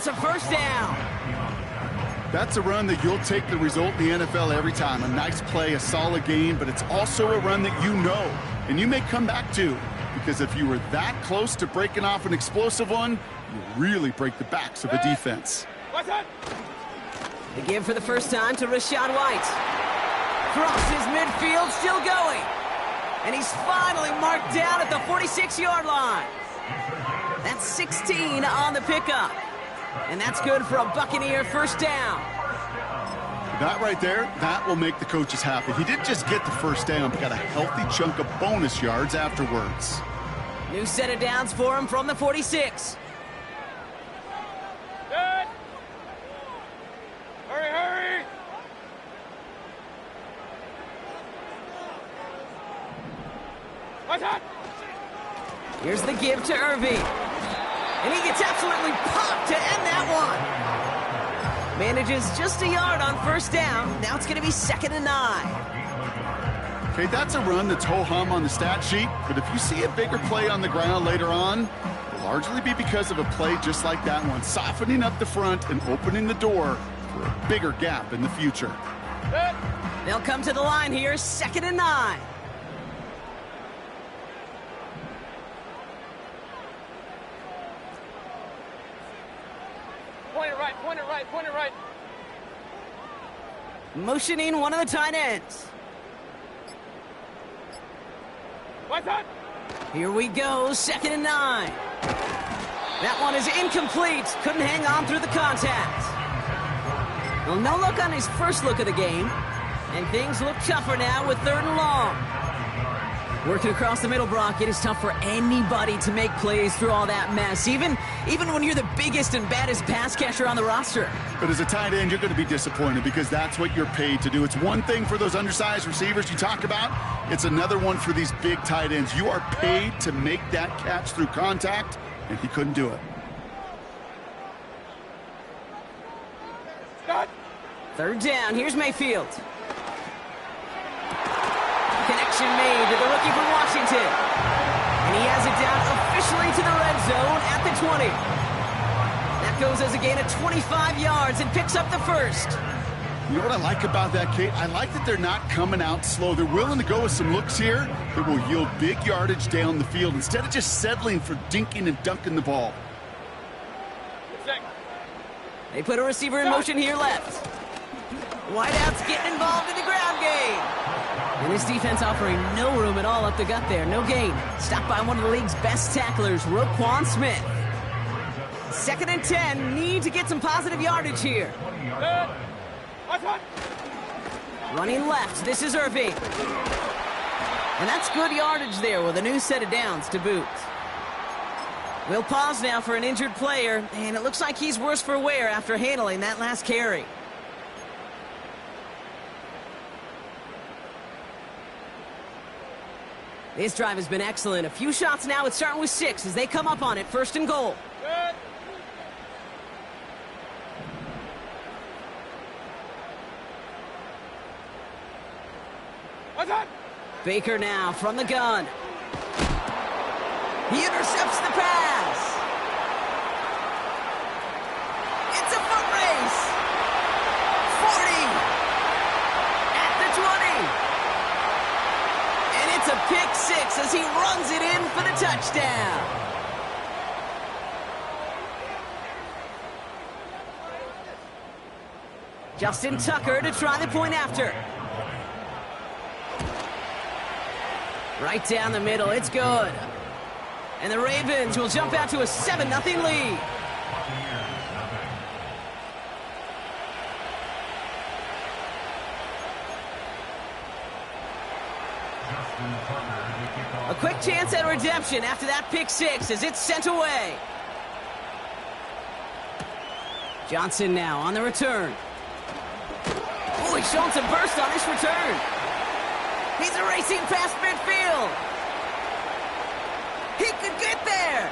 It's a first down. That's a run that you'll take the result in the NFL every time. A nice play, a solid game, but it's also a run that you know and you may come back to, because if you were that close to breaking off an explosive one, you really break the backs of a defense. The give for the first time to Rachaad White. Crosses midfield, still going. And he's finally marked down at the 46-yard line. That's 16 on the pickup. And that's good for a Buccaneer first down. That right there, that will make the coaches happy. He didn't just get the first down, but got a healthy chunk of bonus yards afterwards. New set of downs for him from the 46. Good. Hurry, hurry. What's that? Here's the give to Irving. And he gets absolutely popped to end that one. Manages just a yard on first down. Now it's going to be 2nd and 9. Okay, that's a run that's ho-hum on the stat sheet, but if you see a bigger play on the ground later on, it'll largely be because of a play just like that one, softening up the front and opening the door for a bigger gap in the future. Good. They'll come to the line here, 2nd and 9. Point it right, point it right, point it right. Motioning one of the tight ends. What's that? Here we go, 2nd and 9. That one is incomplete. Couldn't hang on through the contact. Well, no look on his first look of the game. And things look tougher now with 3rd and long. Working across the middle, Brock, it is tough for anybody to make plays through all that mess, even when you're the biggest and baddest pass catcher on the roster. But as a tight end, you're going to be disappointed because that's what you're paid to do. It's one thing for those undersized receivers you talk about. It's another one for these big tight ends. You are paid to make that catch through contact, and he couldn't do it. Stop. 3rd down, here's Mayfield. Connection made to the rookie from Washington. And he has it down officially to the red zone at the 20. That goes as a gain of 25 yards and picks up the first. You know what I like about that, Kate? I like that they're not coming out slow. They're willing to go with some looks here that will yield big yardage down the field instead of just settling for dinking and dunking the ball. They put a receiver in motion here left. Wideout's getting involved in the ground game. And this defense offering no room at all up the gut there. No gain. Stopped by one of the league's best tacklers, Roquan Smith. 2nd and 10. Need to get some positive yardage here. Running left. This is Irving. And that's good yardage there with a new set of downs to boot. We'll pause now for an injured player, and it looks like he's worse for wear after handling that last carry. This drive has been excellent. A few shots now. It's starting with 6 as they come up on it. 1st and goal. Good. What's that? Baker now from the gun. He intercepts the pass. It's a foot race. 40. At the 20. And it's a pick 6 as he runs it in for the touchdown. Justin Tucker to try the point after. Right down the middle, it's good. And the Ravens will jump out to a 7-0 lead. A quick chance at redemption after that pick 6 as it's sent away. Johnson now on the return. Oh, he's showing some burst on this return. He's racing past midfield. He could get there.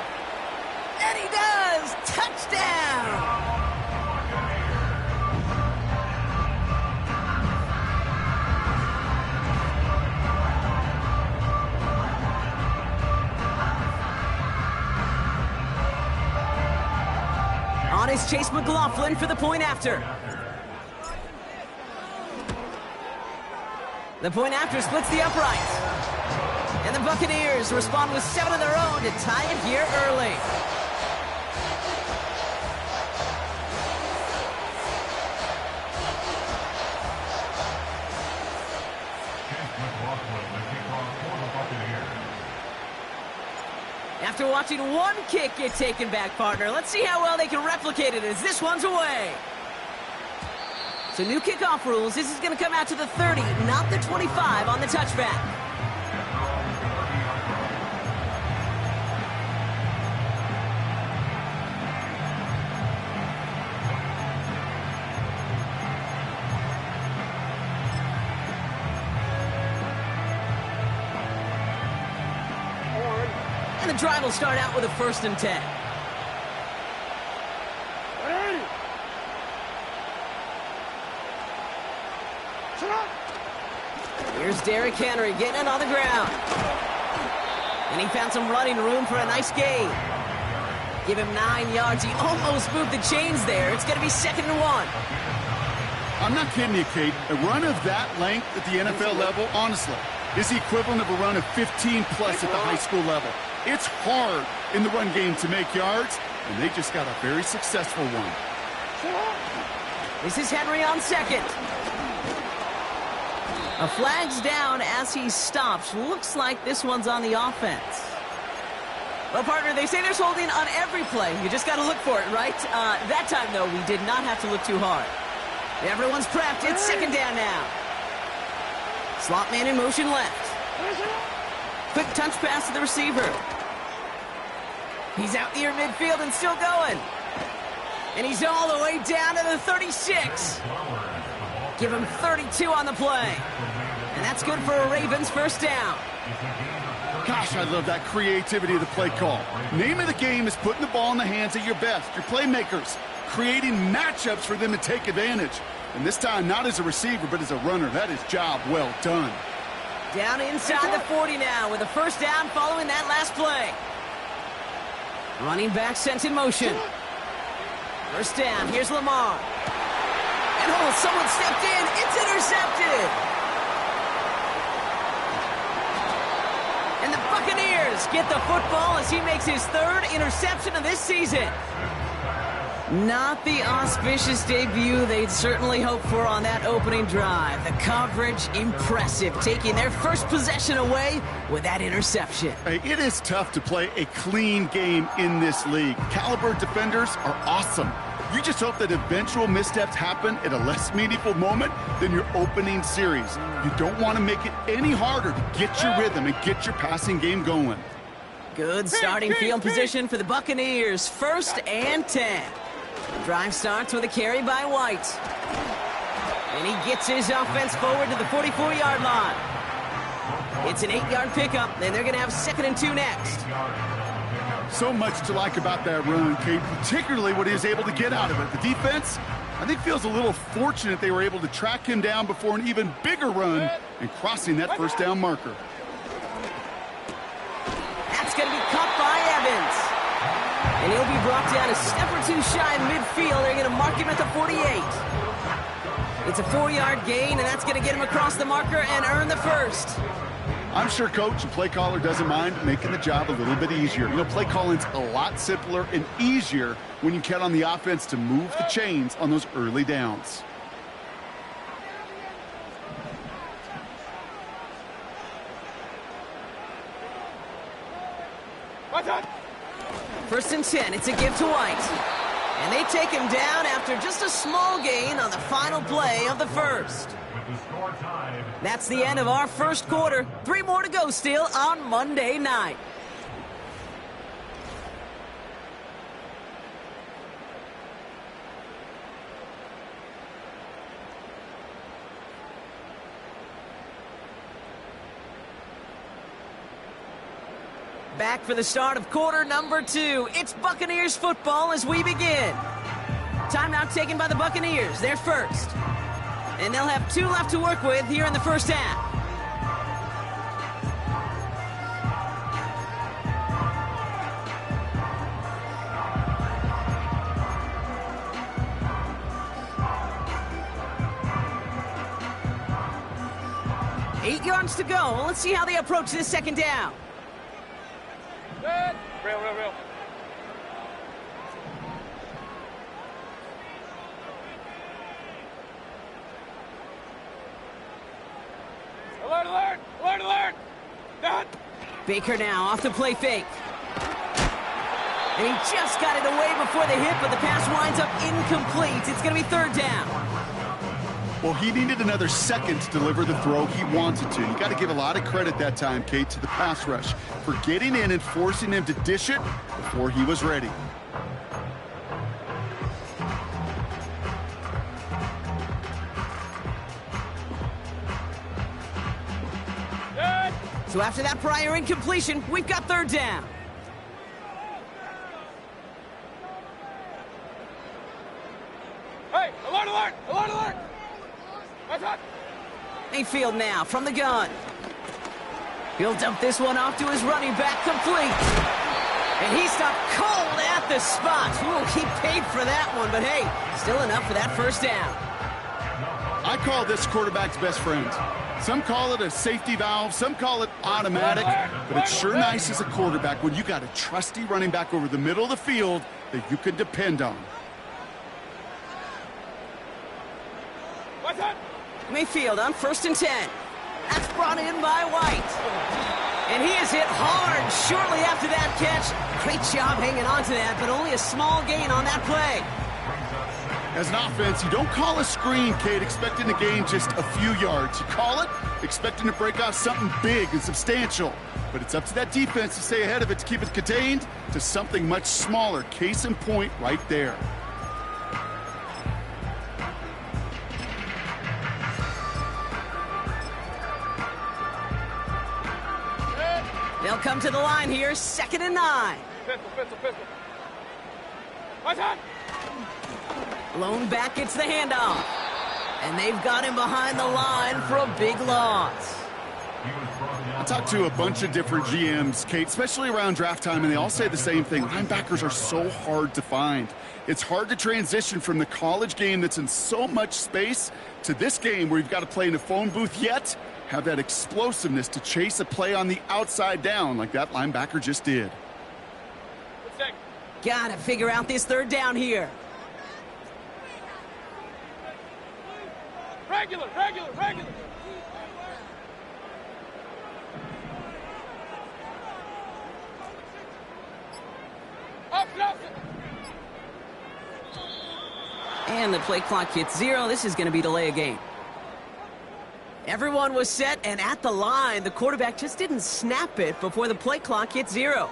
And he does. Touchdown. On his Here's Chase McLaughlin for the point after. The point after splits the uprights. And the Buccaneers respond with 7 of their own to tie it here early. After watching one kick get taken back, partner, let's see how well they can replicate it as this one's away. So new kickoff rules, this is going to come out to the 30, not the 25 on the touchback. And the drive will start out with a 1st and 10. Here's Derrick Henry getting it on the ground. And he found some running room for a nice gain. Give him 9 yards. He almost moved the chains there. It's going to be 2nd and 1. I'm not kidding you, Kate. A run of that length at the NFL level, honestly, is the equivalent of a run of 15-plus at the high school level. It's hard in the run game to make yards, and they just got a very successful one. This is Henry on 2nd. A flag's down as he stops. Looks like this one's on the offense. Well, partner, they say there's holding on every play. You just got to look for it, right? That time, though, we did not have to look too hard. Everyone's prepped. It's 2nd down now. Slot man in motion left. Quick touch pass to the receiver. He's out near midfield and still going. And he's all the way down to the 36. Give him 32 on the play. And that's good for a Ravens 1st down. Gosh, I love that creativity of the play call. Name of the game is putting the ball in the hands of your best, your playmakers, creating matchups for them to take advantage. And this time, not as a receiver, but as a runner. That is job well done. Down inside the 40 now with a 1st down following that last play. Running back sent in motion. 1st down, here's Lamar. And oh, someone stepped in. It's intercepted. And the Buccaneers get the football as he makes his 3rd interception of this season. Not the auspicious debut they'd certainly hoped for on that opening drive. The coverage, impressive, taking their 1st possession away with that interception. Hey, it is tough to play a clean game in this league. Caliber defenders are awesome. You just hope that eventual missteps happen at a less meaningful moment than your opening series. You don't want to make it any harder to get your rhythm and get your passing game going. Good starting field position for the Buccaneers. 1st and 10. Drive starts with a carry by White. And he gets his offense forward to the 44-yard line. It's an 8-yard pickup, and they're going to have 2nd and 2 next. So much to like about that run, Kate, particularly what he was able to get out of it. The defense, I think, feels a little fortunate they were able to track him down before an even bigger run and crossing that 1st down marker. That's going to be caught by Evans. And he'll be brought down a step or 2 shy of midfield. They're going to mark him at the 48. It's a 4-yard gain, and that's going to get him across the marker and earn the 1st. I'm sure coach and play caller doesn't mind making the job a little bit easier. You know, play calling's a lot simpler and easier when you count on the offense to move the chains on those early downs. What's that? 1st and 10, it's a give to White. And they take him down after just a small gain on the final play of the 1st. That's the end of our 1st quarter. 3 more to go still on Monday night. Back for the start of quarter number 2. It's Buccaneers football as we begin. Timeout taken by the Buccaneers. They're 1st. And they'll have 2 left to work with here in the 1st half. 8 yards to go. Let's see how they approach this second down. Good. Real. Alert! Done. Baker now off the play fake. And he just got it away before the hit, but the pass winds up incomplete. It's going to be third down. Well, he needed another second to deliver the throw he wanted to. You got to give a lot of credit that time, Kate, to the pass rush for getting in and forcing him to dish it before he was ready. Good. So after that prior incompletion, we've got third down. Hey, alert! What's up? Mayfield now from the gun. He'll dump this one off to his running back, complete. And he stopped cold at the spot. Ooh, he paid for that one, but hey, still enough for that first down. I call this quarterback's best friend. Some call it a safety valve, some call it automatic, but it's sure nice as a quarterback when you got a trusty running back over the middle of the field that you can depend on. What's up? Mayfield on 1st and 10. That's brought in by White. And he is hit hard shortly after that catch. Great job hanging on to that, but only a small gain on that play. As an offense, you don't call a screen, Kate, expecting to gain just a few yards. You call it expecting to break off something big and substantial. But it's up to that defense to stay ahead of it, to keep it contained to something much smaller. Case in point right there. They'll come to the line here, 2nd and 9. Pistol. What's up? Lone back gets the handoff. And they've got him behind the line for a big loss. I talked to a bunch of different GMs, Kate, especially around draft time, and they all say the same thing. Linebackers are so hard to find. It's hard to transition from the college game that's in so much space to this game where you've got to play in a phone booth, yet have that explosiveness to chase a play on the outside down like that linebacker just did. Gotta figure out this third down here. Regular. Up. And the play clock hits 0. This is going to be delay a game. Everyone was set and at the line. The quarterback just didn't snap it before the play clock hit 0.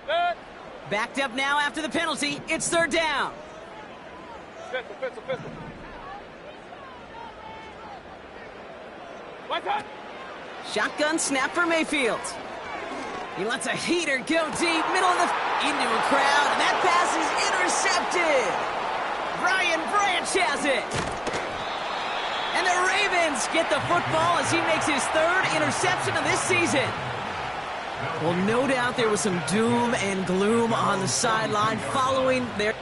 Good. Backed up now after the penalty. It's third down. Pistol. What's up? Shotgun snap for Mayfield. He lets a heater go deep, middle of the into a crowd, and that pass is intercepted. Brian Branch has it. And the Ravens get the football as he makes his 3rd interception of this season. Well, no doubt there was some doom and gloom on the sideline following their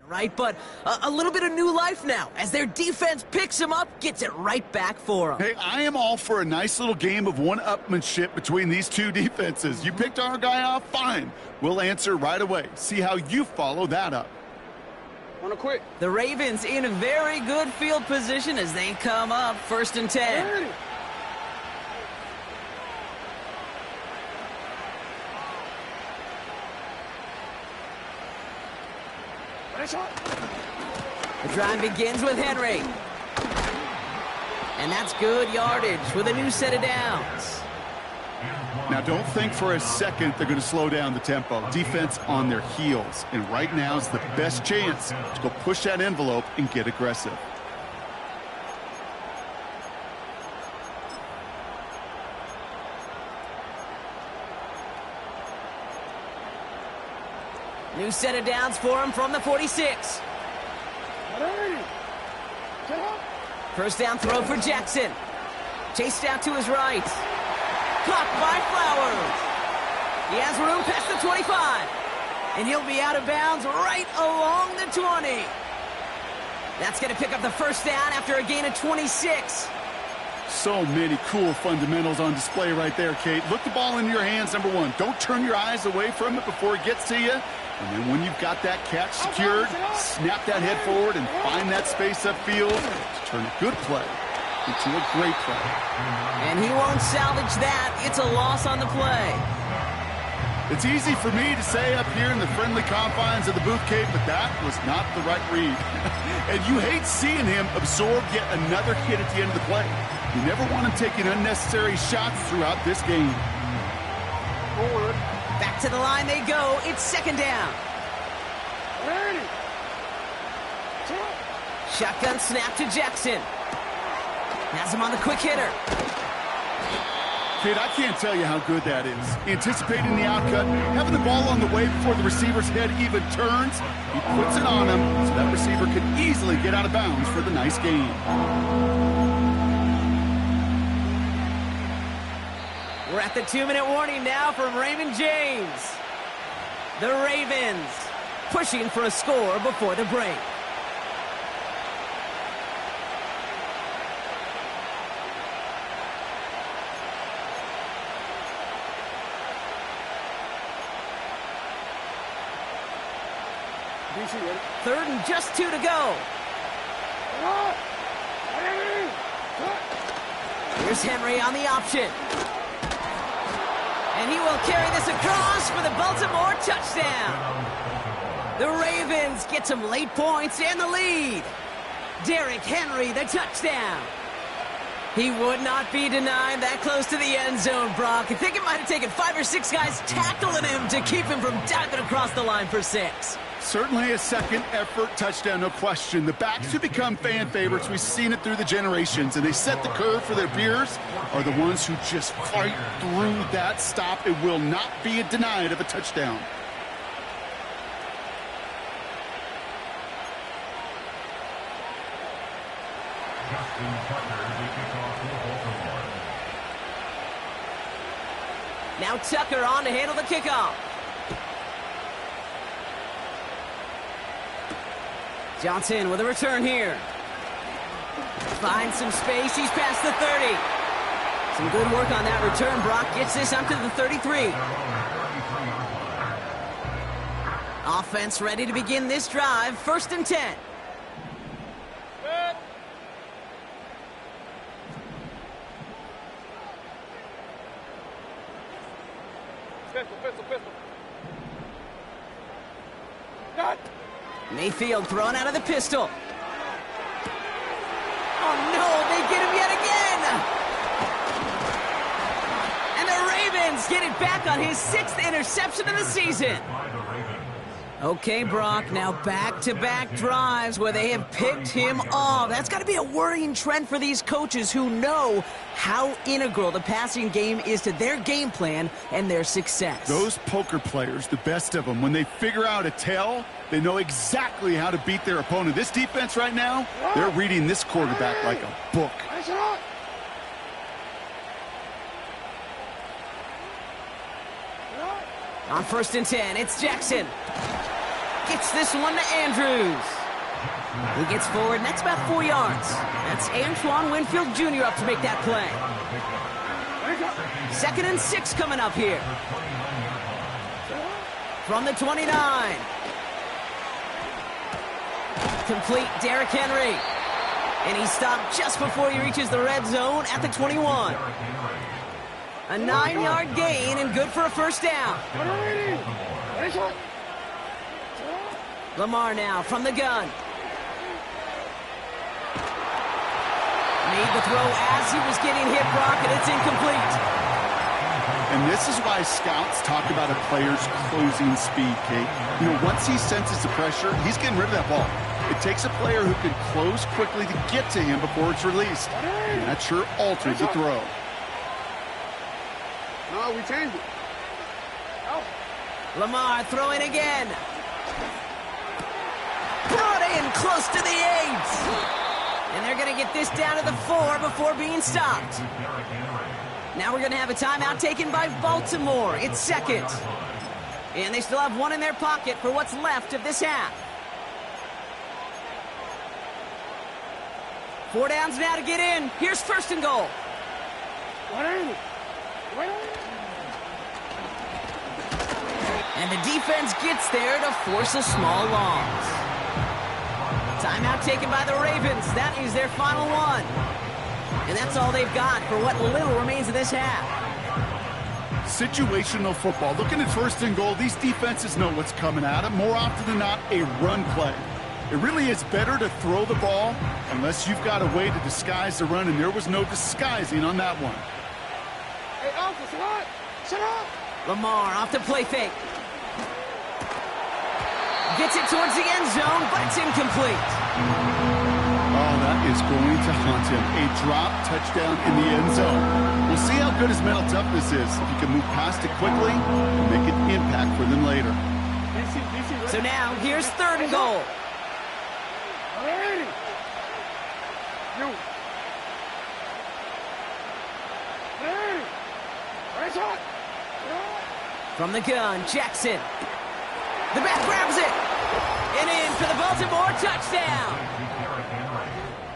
Right, but a little bit of new life now as their defense picks him up, gets it right back for him. Hey, I am all for a nice little game of one-upmanship between these two defenses. You picked our guy off, fine. We'll answer right away. See how you follow that up. Wanna quit? The Ravens in a very good field position as they come up 1st and 10. Ready. The drive begins with Henry. And that's good yardage with a new set of downs. Now, don't think for a second they're going to slow down the tempo. Defense on their heels. And right now is the best chance to go push that envelope and get aggressive. New set of downs for him from the 46. First down throw for Jackson. Chased out to his right. Caught by Flowers. He has room past the 25. And he'll be out of bounds right along the 20. That's going to pick up the first down after a gain of 26. So many cool fundamentals on display right there, Kate. Look the ball into your hands, number one. Don't turn your eyes away from it before it gets to you. And then when you've got that catch secured, snap that head forward and find that space upfield to turn a good play into a great play. And he won't salvage that. It's a loss on the play. It's easy for me to say up here in the friendly confines of the booth, Kate, but that was not the right read. And you hate seeing him absorb yet another hit at the end of the play. You never want him taking unnecessary shots throughout this game. Forward. Back to the line they go. It's 2nd down. Ready. Shotgun snap to Jackson. Has him on the quick hitter. Kid, I can't tell you how good that is. Anticipating the outcut, having the ball on the way before the receiver's head even turns, he puts it on him so that receiver can easily get out of bounds for the nice gain. We're at the 2-minute warning now from Raymond James. The Ravens pushing for a score before the break. Third and just 2 to go. Here's Henry on the option. And he will carry this across for the Baltimore touchdown. The Ravens get some late points and the lead. Derrick Henry, the touchdown. He would not be denied that close to the end zone, Brock. I think it might have taken 5 or 6 guys tackling him to keep him from diving across the line for 6. Certainly a second effort touchdown, no question. The backs who become fan favorites, we've seen it through the generations, and they set the curve for their peers, are the ones who just fight through that stop. It will not be denied of a touchdown. Now Tucker on to handle the kickoff. Johnson with a return here. Finds some space. He's past the 30. Some good work on that return. Brock gets this up to the 33. Offense ready to begin this drive. 1st and 10. Good. Pistol. Got. Mayfield thrown out of the pistol. Oh no, they get him yet again! And the Ravens get it back on his 6th interception of the season. Okay, Brock, now back-to-back drives where they have picked him off. That's got to be a worrying trend for these coaches who know how integral the passing game is to their game plan and their success. Those poker players, the best of them, when they figure out a tell, they know exactly how to beat their opponent. This defense right now, they're reading this quarterback like a book. On 1st and 10, it's Jackson. Gets this one to Andrews. He gets forward, and that's about 4 yards. That's Antoine Winfield Jr. up to make that play. 2nd and 6 coming up here. From the 29. Complete Derrick Henry. And he stopped just before he reaches the red zone at the 21. A 9-yard gain and good for a first down. Lamar now from the gun. Made the throw as he was getting hit, Brock, and it's incomplete. And this is why scouts talk about a player's closing speed, Kate. You know, once he senses the pressure, he's getting rid of that ball. It takes a player who can close quickly to get to him before it's released. And that sure alters the throw. No, we changed it. Lamar throwing again. Brought in close to the 8. And they're going to get this down to the 4 before being stopped. Now we're going to have a timeout taken by Baltimore. It's 2nd. And they still have one in their pocket for what's left of this half. 4 downs now to get in. Here's 1st and goal. And the defense gets there to force a small loss. Timeout taken by the Ravens. That is their final one. And that's all they've got for what little remains of this half. Situational football. Looking at 1st and goal, these defenses know what's coming at them. More often than not, a run play. It really is better to throw the ball unless you've got a way to disguise the run, and there was no disguising on that one. Hey, Alpha, shut up! Lamar off the play fake. Gets it towards the end zone, but it's incomplete. Oh, that is going to haunt him. A drop touchdown in the end zone. We'll see how good his mental toughness is. If he can move past it quickly and make an impact for them later. So now, here's 3rd and goal. From the gun, Jackson. The back grabs it. And in for the Baltimore touchdown.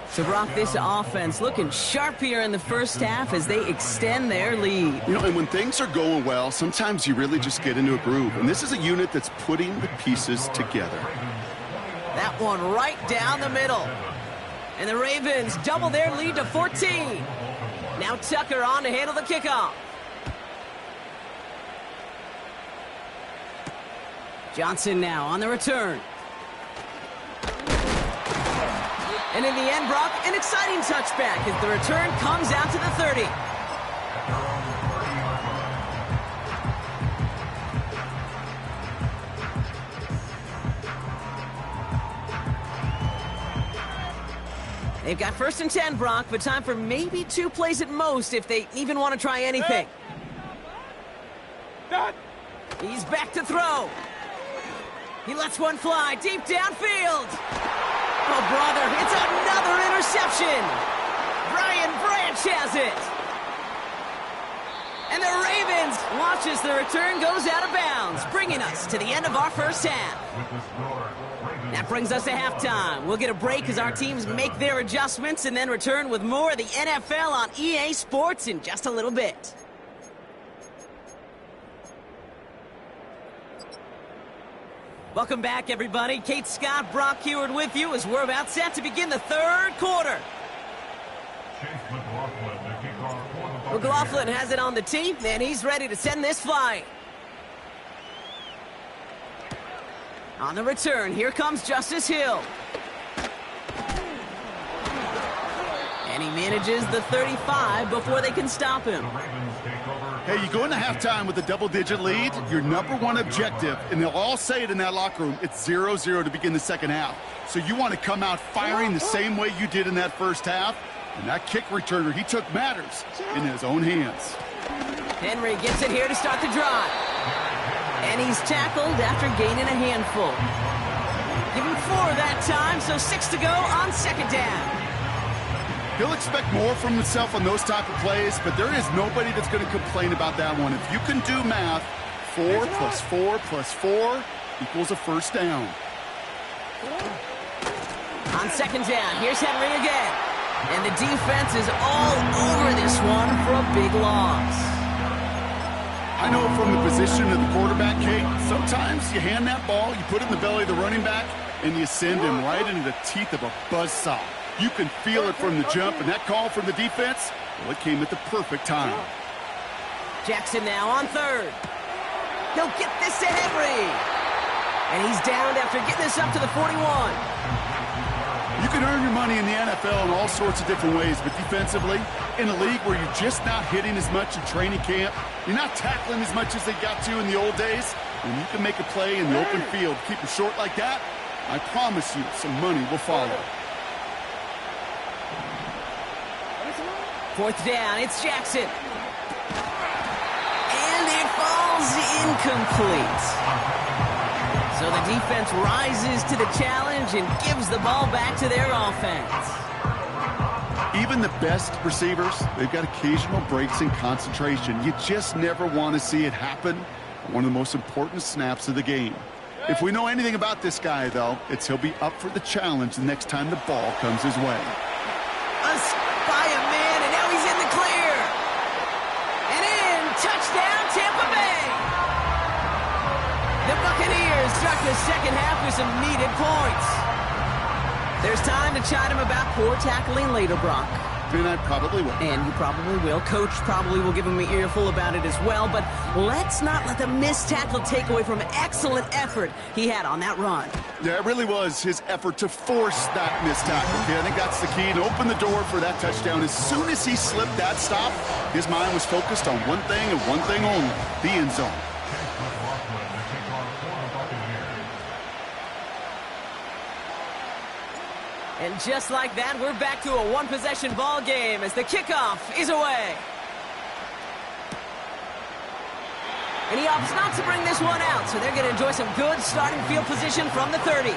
So, Brock, this offense looking sharp here in the first half as they extend their lead. You know, and when things are going well, sometimes you really just get into a groove. And this is a unit that's putting the pieces together. That one right down the middle. And the Ravens double their lead to 14. Now Tucker on to handle the kickoff. Johnson now on the return. And in the end, Brock, an exciting touchback as the return comes out to the 30. They've got 1st and 10, Brock, but time for maybe 2 plays at most if they even want to try anything. He's back to throw. He lets one fly deep downfield. Oh, brother, it's another interception. Brian Branch has it. And the Ravens watch as the return goes out of bounds, bringing us to the end of our first half. That brings us to halftime. We'll get a break as our teams make their adjustments and then return with more of the NFL on EA Sports in just a little bit. Welcome back, everybody. Kate Scott, Brock Heward with you as we're about set to begin the 3rd quarter. McLaughlin has it on the tee, and he's ready to send this flying. On the return, here comes Justice Hill. And he manages the 35 before they can stop him. Hey, you go into halftime with a double-digit lead, your #1 objective, and they'll all say it in that locker room, it's 0-0 to begin the second half. So you want to come out firing the same way you did in that first half, and that kick returner, he took matters in his own hands. Henry gets it here to start the drive. And he's tackled after gaining a handful. Give him 4 that time, so 6 to go on 2nd down. He'll expect more from himself on those type of plays, but there is nobody that's going to complain about that one. If you can do math, 4 + 4 + 4, equals a first down. On second down, here's Henry again. And the defense is all over this one for a big loss. I know from the position of the quarterback, Kate, sometimes you hand that ball, you put it in the belly of the running back, and you send him right into the teeth of a buzzsaw. You can feel it from the jump, and that call from the defense, well, it came at the perfect time. Jackson now on third. He'll get this to Henry. And he's downed after getting this up to the 41. You can earn your money in the NFL in all sorts of different ways, but defensively, in a league where you're just not hitting as much in training camp, you're not tackling as much as they got to in the old days, when you can make a play in the open field, keep it short like that, I promise you some money will follow. Fourth down, it's Jackson. And it falls incomplete. So the defense rises to the challenge and gives the ball back to their offense. Even the best receivers, they've got occasional breaks in concentration. You just never want to see it happen on one of the most important snaps of the game. If we know anything about this guy, though, it's he'll be up for the challenge the next time the ball comes his way. A by a man, and now he's in the clear. And in, touchdown, Tampa Bay. The Buccaneers start the second half with some needed points. There's time to chide him about poor tackling later, Brock. And I probably will. And you probably will. Coach probably will give him an earful about it as well. But let's not let the missed tackle take away from excellent effort he had on that run. Yeah, it really was his effort to force that missed tackle. Okay, I think that's the key, to open the door for that touchdown. As soon as he slipped that stop, his mind was focused on one thing and one thing only, the end zone. And just like that, we're back to a one-possession ball game as the kickoff is away. And he opts not to bring this one out, so they're going to enjoy some good starting field position from the 30.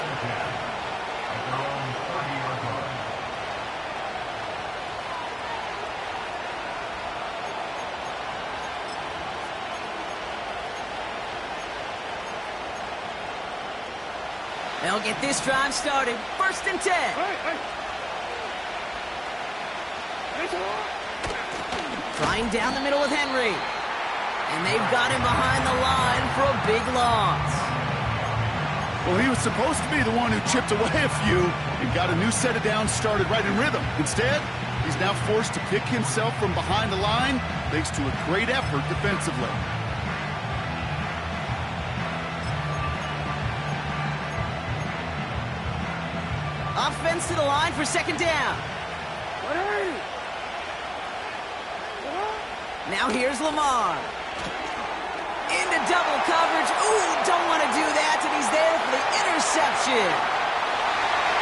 They'll get this drive started. First and 10. Trying down the middle with Henry. And they've got him behind the line for a big loss. Well, he was supposed to be the one who chipped away a few and got a new set of downs started right in rhythm. Instead, he's now forced to pick himself from behind the line thanks to a great effort defensively. Offense to the line for second down. Now here's Lamar. Into double coverage. Ooh, don't want to do that, and he's there for the interception.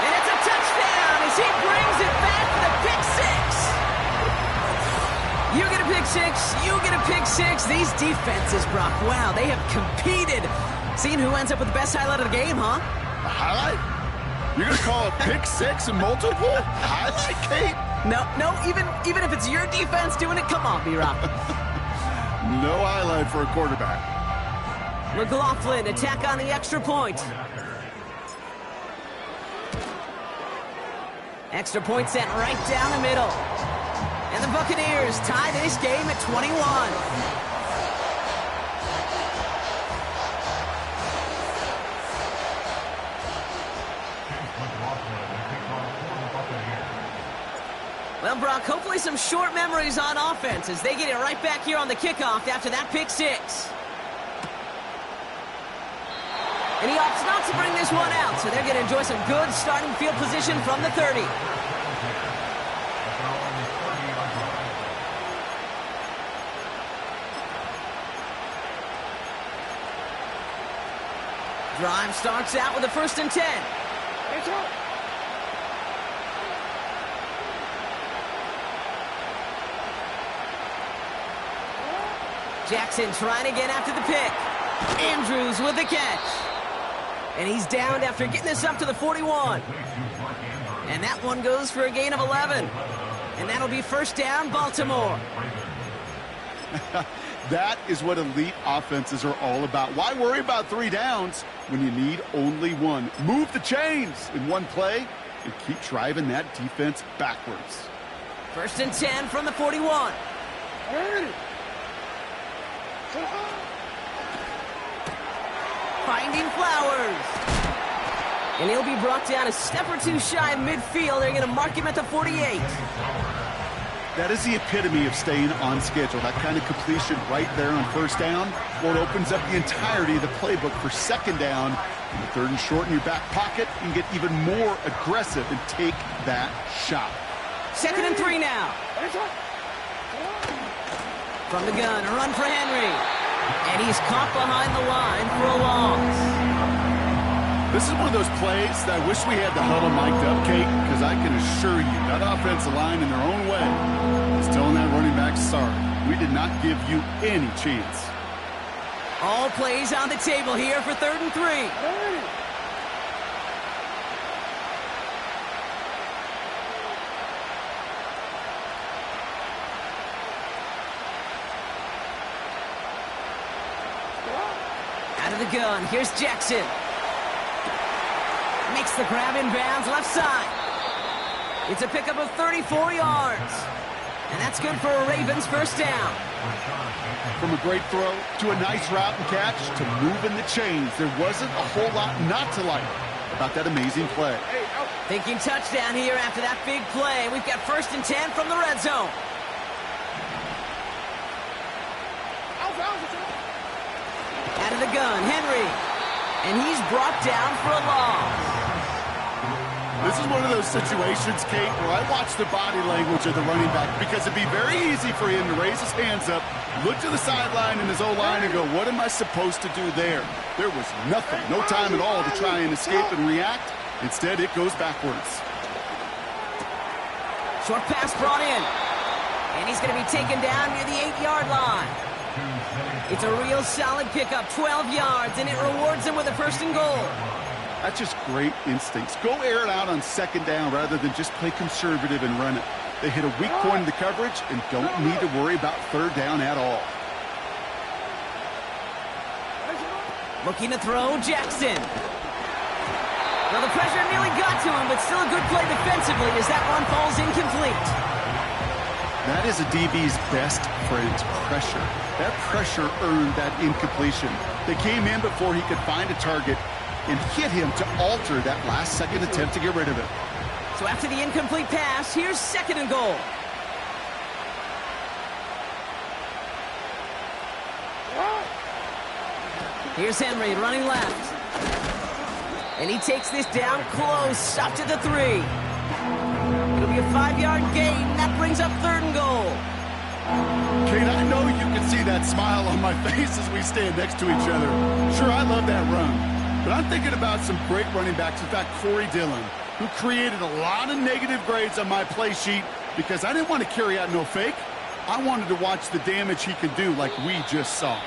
And it's a touchdown as he brings it back for the pick six. You get a pick six, you get a pick six. These defenses, Brock, wow, they have competed. Seeing who ends up with the best highlight of the game, huh? A highlight? You're going to call a pick six and multiple highlight, Kate? No, even if it's your defense doing it, come on, B-Rock. No highlight for a quarterback. McLaughlin, attack on the extra point. Extra point sent right down the middle. And the Buccaneers tie this game at 21. Well, Brock, hopefully some short memories on offense as they get it right back here on the kickoff after that pick six. And he opts not to bring this one out, so they're going to enjoy some good starting field position from the 30. Drive starts out with a first and 10. Jackson trying to get after the pick. Andrews with the catch. And he's downed after getting this up to the 41. And that one goes for a gain of 11. And that'll be first down, Baltimore. That is what elite offenses are all about. Why worry about 3 downs when you need only 1? Move the chains in one play and keep driving that defense backwards. 1st and 10 from the 41. Finding Flowers. And he'll be brought down a step or 2 shy of midfield. They're going to mark him at the 48. That is the epitome of staying on schedule. That kind of completion right there on 1st down. Well, it opens up the entirety of the playbook for 2nd down. In the 3rd and short in your back pocket, you can get even more aggressive and take that shot. 2nd and 3 now. From the gun, a run for Henry. And he's caught behind the line for a loss. This is one of those plays that I wish we had the huddle mic'd up, Kate, because I can assure you that offensive line in their own way is telling that running back, sorry, we did not give you any chance. All plays on the table here for 3rd and 3. Out of the gun, here's Jackson. Makes the grab in bounds left side. It's a pickup of 34 yards. And that's good for a Ravens 1st down. From a great throw to a nice route and catch to moving the chains, there wasn't a whole lot not to like about that amazing play. Thinking touchdown here after that big play. We've got 1st and 10 from the red zone. Out of the gun, Henry. And he's brought down for a loss. This is one of those situations, Kate, where I watch the body language of the running back because it'd be very easy for him to raise his hands up, look to the sideline in his O-line and go, what am I supposed to do there? There was nothing, no time at all to try and escape and react. Instead, it goes backwards. Short pass brought in. And he's going to be taken down near the 8-yard line. It's a real solid pickup, 12 yards, and it rewards him with a 1st and goal. That's just great instincts. Go air it out on 2nd down rather than just play conservative and run it. They hit a weak point in the coverage and don't need to worry about 3rd down at all. Looking to throw, Jackson. Well, the pressure nearly got to him, but still a good play defensively as that one falls incomplete. That is a DB's best friend, pressure. That pressure earned that incompletion. They came in before he could find a target and hit him to alter that last-second attempt to get rid of it. So after the incomplete pass, here's 2nd and goal. Here's Henry running left. And he takes this down close, stopped at the 3. It'll be a 5-yard gain, and that brings up 3rd and goal. Kate, I know you can see that smile on my face as we stand next to each other. Sure, I love that run. But I'm thinking about some great running backs. In fact, Corey Dillon, who created a lot of negative grades on my play sheet because I didn't want to carry out no fake. I wanted to watch the damage he could do like we just saw.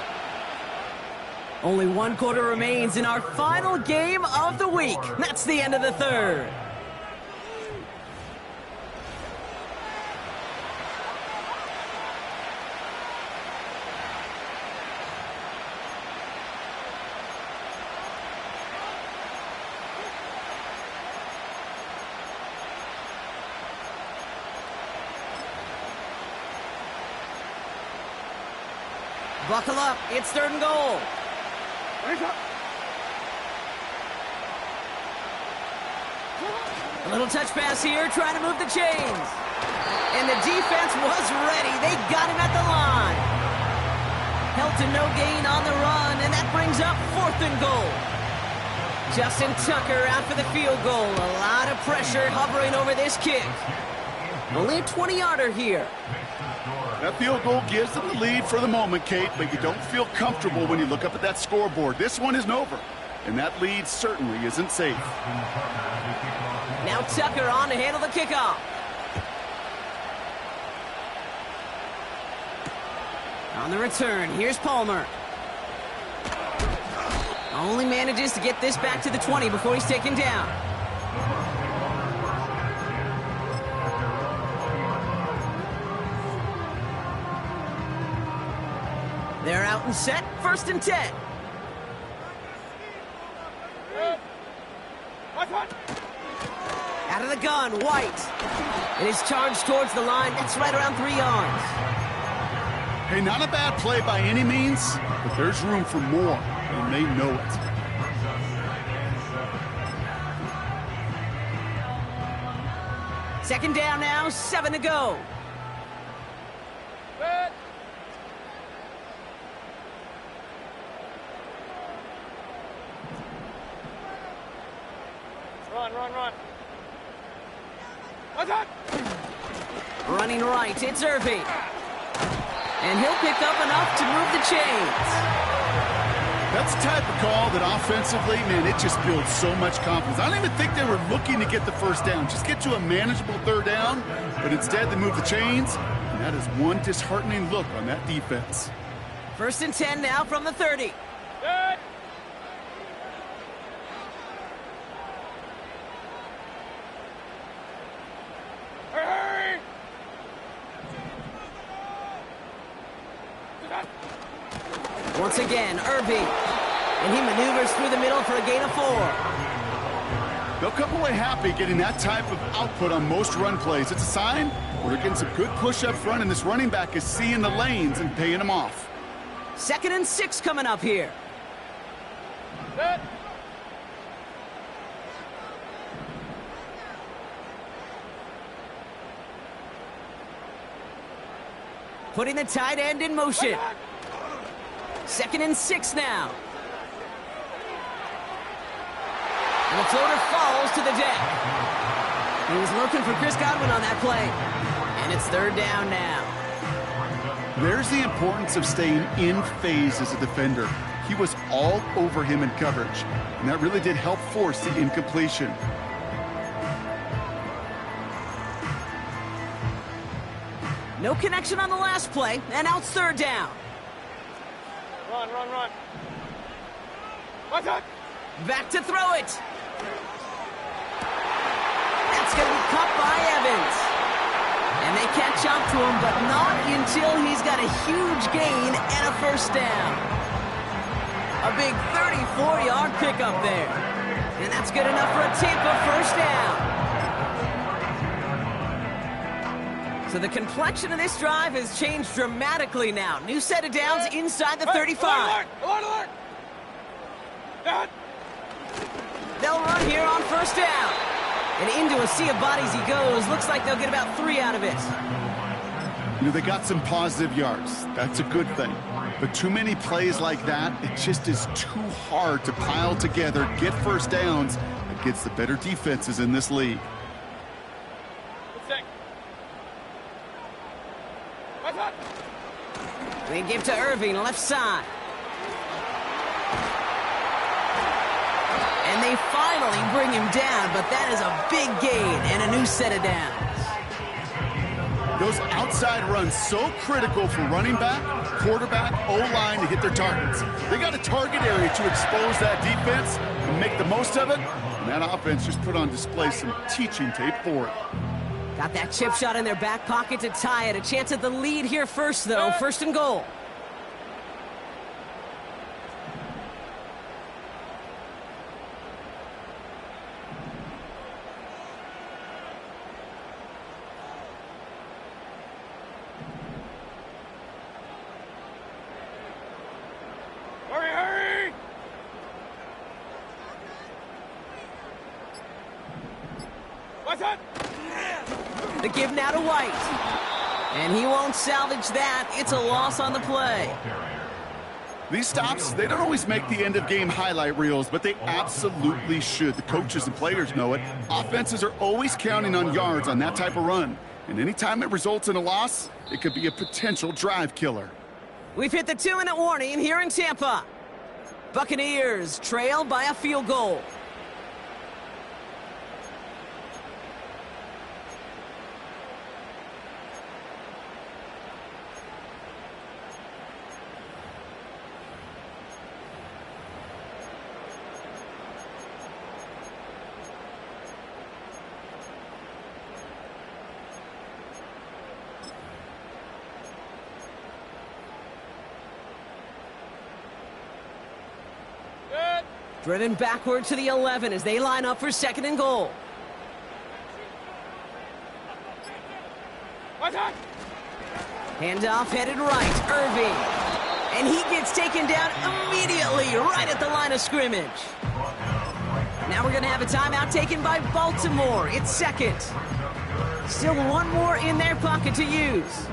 Only 1 quarter remains in our final game of the week. That's the end of the 3rd. Buckle up, it's 3rd and goal. A little touch pass here, trying to move the chains. And the defense was ready. They got him at the line. Held to no gain on the run, and that brings up 4th and goal. Justin Tucker out for the field goal. A lot of pressure hovering over this kick. Only a 20-yarder here. That field goal gives them the lead for the moment, Kate, but you don't feel comfortable when you look up at that scoreboard. This one isn't over, and that lead certainly isn't safe. Now Tucker on to handle the kickoff. On the return, here's Palmer. Only manages to get this back to the 20 before he's taken down. They're out and set, 1st and 10. Out of the gun, White. It is charged towards the line. That's right around 3 yards. Hey, not a bad play by any means, but there's room for more, and they know it. Second down now, 7 to go. Run. Running right, it's Irving. And he'll pick up enough to move the chains. That's the type of call that offensively, man, it just builds so much confidence. I don't even think they were looking to get the first down. Just get to a manageable 3rd down, but instead they move the chains, and that is one disheartening look on that defense. 1st and 10 now from the 30. Good. Hurry! Once again, Irving. And he maneuvers through the middle for a gain of 4. They'll come away happy getting that type of output on most run plays. It's a sign where they're getting some good push up front, and this running back is seeing the lanes and paying them off. 2nd and 6 coming up here. Good. Putting the tight end in motion. 2nd and 6 now. And the floater falls to the deck. He was looking for Chris Godwin on that play. And it's 3rd down now. There's the importance of staying in phase as a defender. He was all over him in coverage, and that really did help force the incompletion. No connection on the last play, and now it's 3rd down. Run. What's up? Back to throw it. That's going to be caught by Evans. And they catch up to him, but not until he's got a huge gain and a 1st down. A big 34-yard pickup there. And that's good enough for a Tampa 1st down. So the complexion of this drive has changed dramatically now. New set of downs inside the 35. Alert! They'll run here on 1st down. And into a sea of bodies he goes. Looks like they'll get about 3 out of it. You know, they got some positive yards. That's a good thing. But too many plays like that, it just is too hard to pile together, get 1st downs against the better defenses in this league. They give to Irving, left side. And they finally bring him down, but that is a big gain and a new set of downs. Those outside runs so critical for running back, quarterback, O-line to hit their targets. They got a target area to expose that defense and make the most of it, and that offense just put on display some teaching tape for it. Got that chip shot in their back pocket to tie it. A chance at the lead here first, though. 1st and goal. Hurry! What's up? The give now to White. And he won't salvage that. It's a loss on the play. These stops, they don't always make the end-of-game highlight reels, but they absolutely should. The coaches and players know it. Offenses are always counting on yards on that type of run. And anytime it results in a loss, it could be a potential drive killer. We've hit the 2-minute warning here in Tampa. Buccaneers trail by a field goal. Driven backward to the 11 as they line up for 2nd and goal. Handoff headed right, Irving. And he gets taken down immediately right at the line of scrimmage. Now we're going to have a timeout taken by Baltimore. It's 2nd. Still one more in their pocket to use.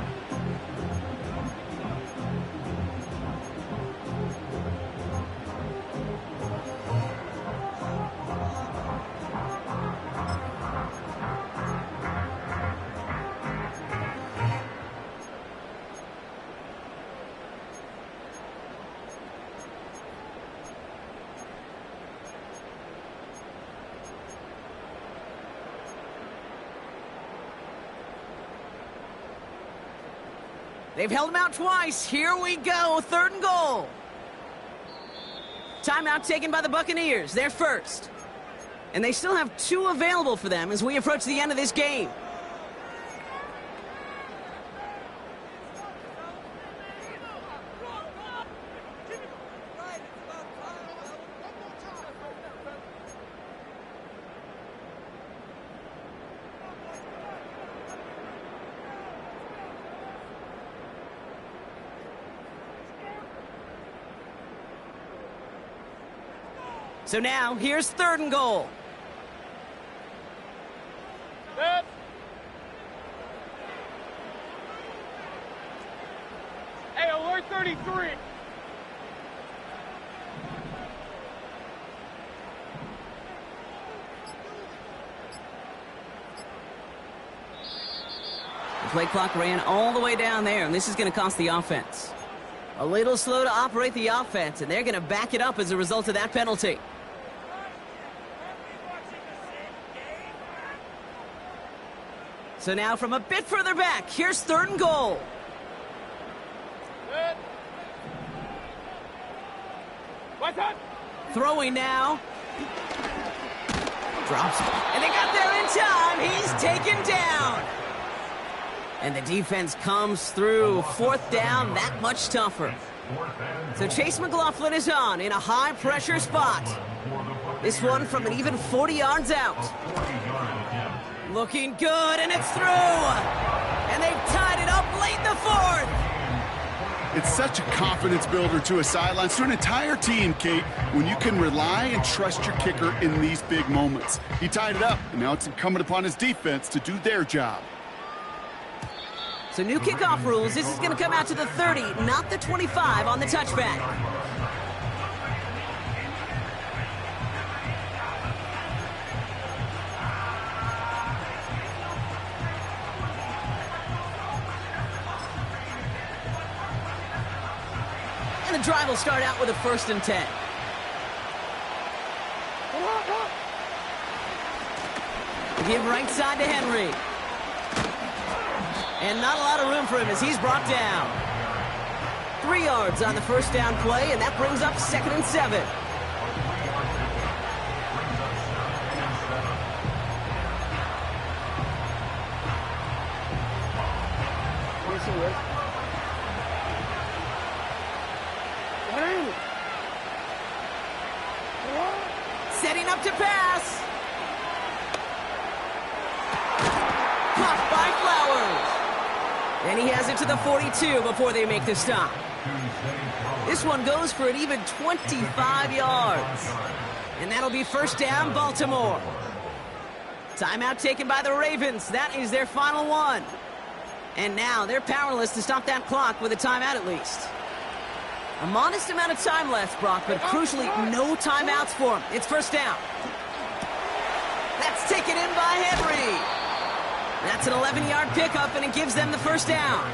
They've held him out twice. Here we go, 3rd and goal. Timeout taken by the Buccaneers. They're first. And they still have 2 available for them as we approach the end of this game. So now, here's 3rd and goal. Set. Hey, alert 33. The play clock ran all the way down there, and this is going to cost the offense. A little slow to operate the offense, and they're going to back it up as a result of that penalty. So now from a bit further back, here's 3rd and goal. Set. What's that? Throwing now. Drops it. And they got there in time. He's taken down. And the defense comes through. 4th down, that much tougher. So Chase McLaughlin is on in a high-pressure spot. This one from an even 40 yards out. Looking good, and it's through. And they've tied it up late in the 4th. It's such a confidence builder to a sideline, to an entire team, Kate, when you can rely and trust your kicker in these big moments. He tied it up, and now it's incumbent upon his defense to do their job. So new kickoff rules. This is going to come out to the 30, not the 25 on the touchback. And the drive will start out with a 1st and 10. Give right side to Henry. And not a lot of room for him as he's brought down. 3 yards on the 1st down play, and that brings up 2nd and 7. Setting up to pass. Caught by Flowers. And he has it to the 42 before they make the stop. This one goes for an even 25 yards. And that'll be 1st down, Baltimore. Timeout taken by the Ravens. That is their final one. And now they're powerless to stop that clock with a timeout at least. A modest amount of time left, Brock, but crucially, no timeouts for him. It's 1st down. That's taken in by Henry. That's an 11-yard pickup, and it gives them the 1st down.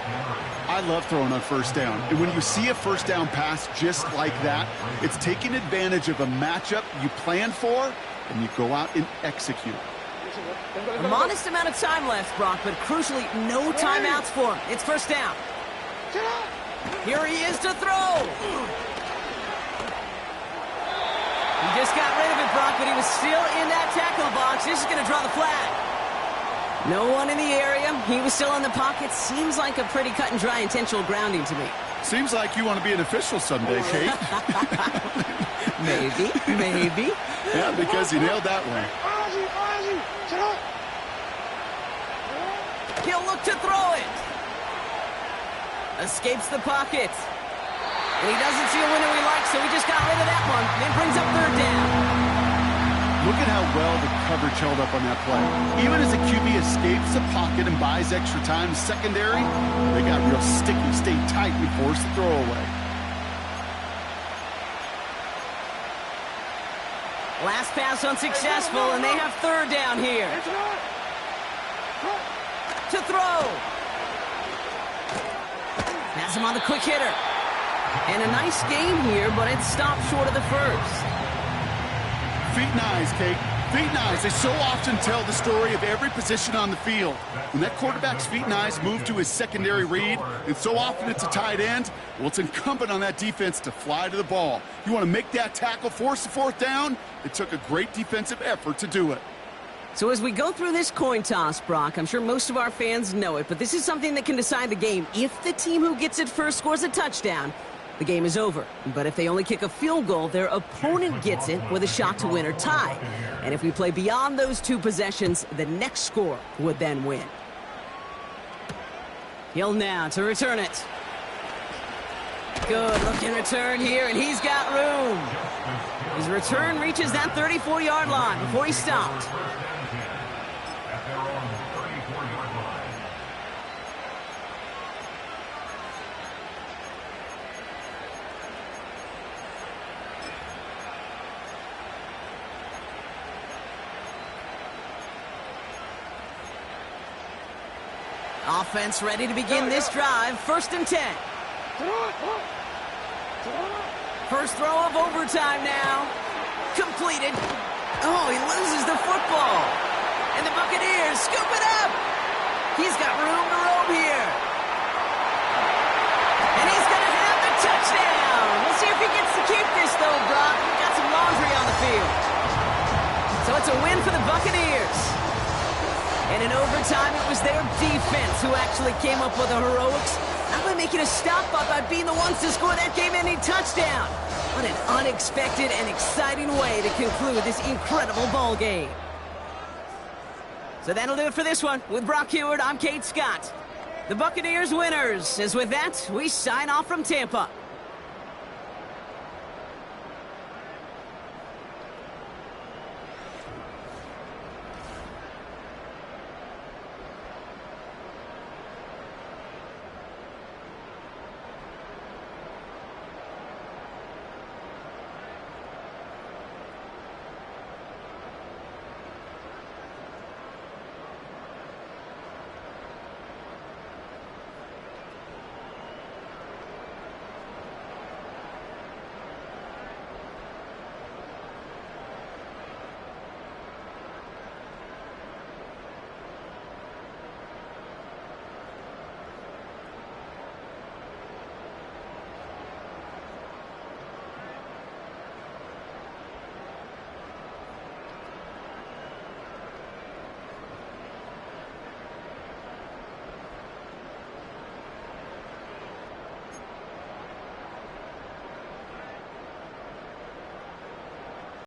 I love throwing on 1st down. And when you see a 1st down pass just like that, it's taking advantage of a matchup you plan for, and you go out and execute. A modest amount of time left, Brock, but crucially, no timeouts for him. It's 1st down. Here he is to throw. He just got rid of it, Brock, but he was still in that tackle box. This is going to draw the flag. No one in the area. He was still in the pocket. Seems like a pretty cut and dry intentional grounding to me. Seems like you want to be an official someday, Kate. Maybe. Yeah, because you nailed that one. He'll look to throw it. Escapes the pocket. And he doesn't see a window he likes, so he just got rid of that one. Then brings up third down. Look at how well the coverage held up on that play. Even as the QB escapes the pocket and buys extra time, secondary, they got real sticky, stayed tight and forced the throwaway. Last pass unsuccessful, and they have third down here. To throw. Has him on the quick hitter. And a nice game here, but it stopped short of the first. Feet and eyes, Kate. Feet and eyes. They so often tell the story of every position on the field. When that quarterback's feet and eyes move to his secondary read, and so often it's a tight end, well, it's incumbent on that defense to fly to the ball. You want to make that tackle, force the fourth down? It took a great defensive effort to do it. So as we go through this coin toss, Brock, I'm sure most of our fans know it, but this is something that can decide the game. If the team who gets it first scores a touchdown, the game is over. But if they only kick a field goal, their opponent gets it with a shot to win or tie. And if we play beyond those two possessions, the next score would then win. He'll now to return it. Good looking return here, and he's got room. His return reaches that 34-yard line before he stopped. Offense ready to begin this drive. 1st and 10. First throw of overtime now. Completed. Oh, he loses the football. And the Buccaneers scoop it up. He's got room to roam here. And he's going to have the touchdown. We'll see if he gets to keep this, though, Brock. We've got some laundry on the field. So it's a win for the Buccaneers. And in overtime, it was their defense who actually came up with the heroics. Not by making a stop, but by being the ones to score that game-ending touchdown. What an unexpected and exciting way to conclude this incredible ball game. So that'll do it for this one. With Brock Heward, I'm Kate Scott. The Buccaneers winners. As with that, we sign off from Tampa.